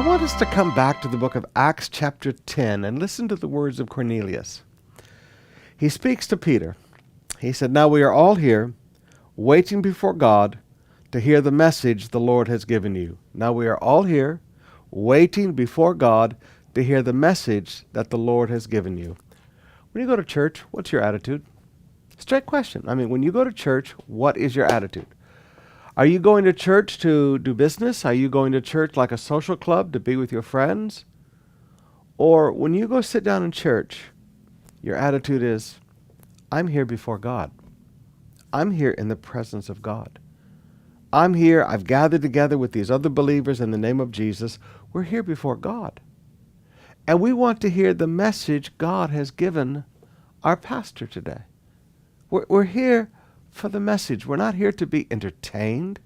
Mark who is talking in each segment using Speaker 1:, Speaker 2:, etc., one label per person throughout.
Speaker 1: I want us to come back to the book of Acts chapter 10 and listen to the words of Cornelius. He speaks to Peter. He said, "Now we are all here, waiting before God to hear the message the Lord has given you." Now we are all here, waiting before God to hear the message that the Lord has given you. When you go to church, what's your attitude? Straight question. When you go to church, what is your attitude? Are you going to church to do business? Are you going to church like a social club to be with your friends? Or when you go sit down in church, your attitude is, I'm here before God. I'm here in the presence of God. I'm here, I've gathered together with these other believers in the name of Jesus. We're here before God. And we want to hear the message God has given our pastor today. We're here for the message. We're not here to be entertained.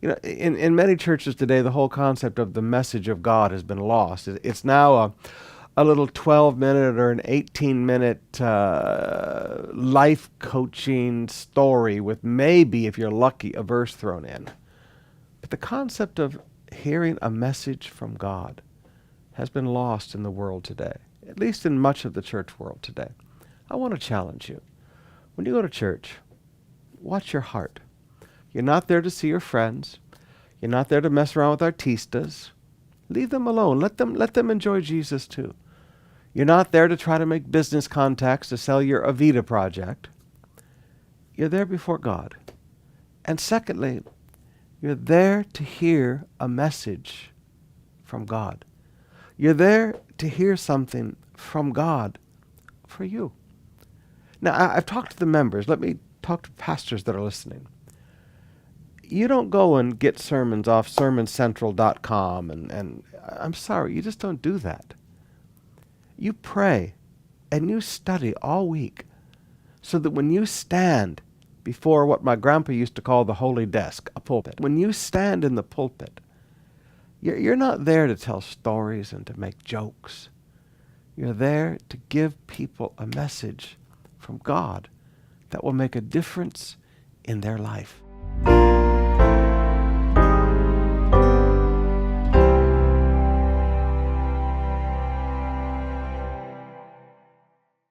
Speaker 1: In many churches today, the whole concept of the message of God has been lost. It's now a little 12-minute or an 18-minute life coaching story with maybe, if you're lucky, a verse thrown in. But the concept of hearing a message from God has been lost in the world today, at least in much of the church world today. I want to challenge you. When you go to church, watch your heart. You're not there to see your friends. You're not there to mess around with artistas. Leave them alone. Let them enjoy Jesus too. You're not there to try to make business contacts to sell your Avita project. You're there before God. And secondly, you're there to hear a message from God. You're there to hear something from God for you. Now, I've talked to the members. Let me talk to pastors that are listening. You don't go and get sermons off sermoncentral.com and I'm sorry, you just don't do that. You pray and you study all week so that when you stand before what my grandpa used to call the holy desk, a pulpit, when you stand in the pulpit, you're not there to tell stories and to make jokes. You're there to give people a message from God that will make a difference in their life.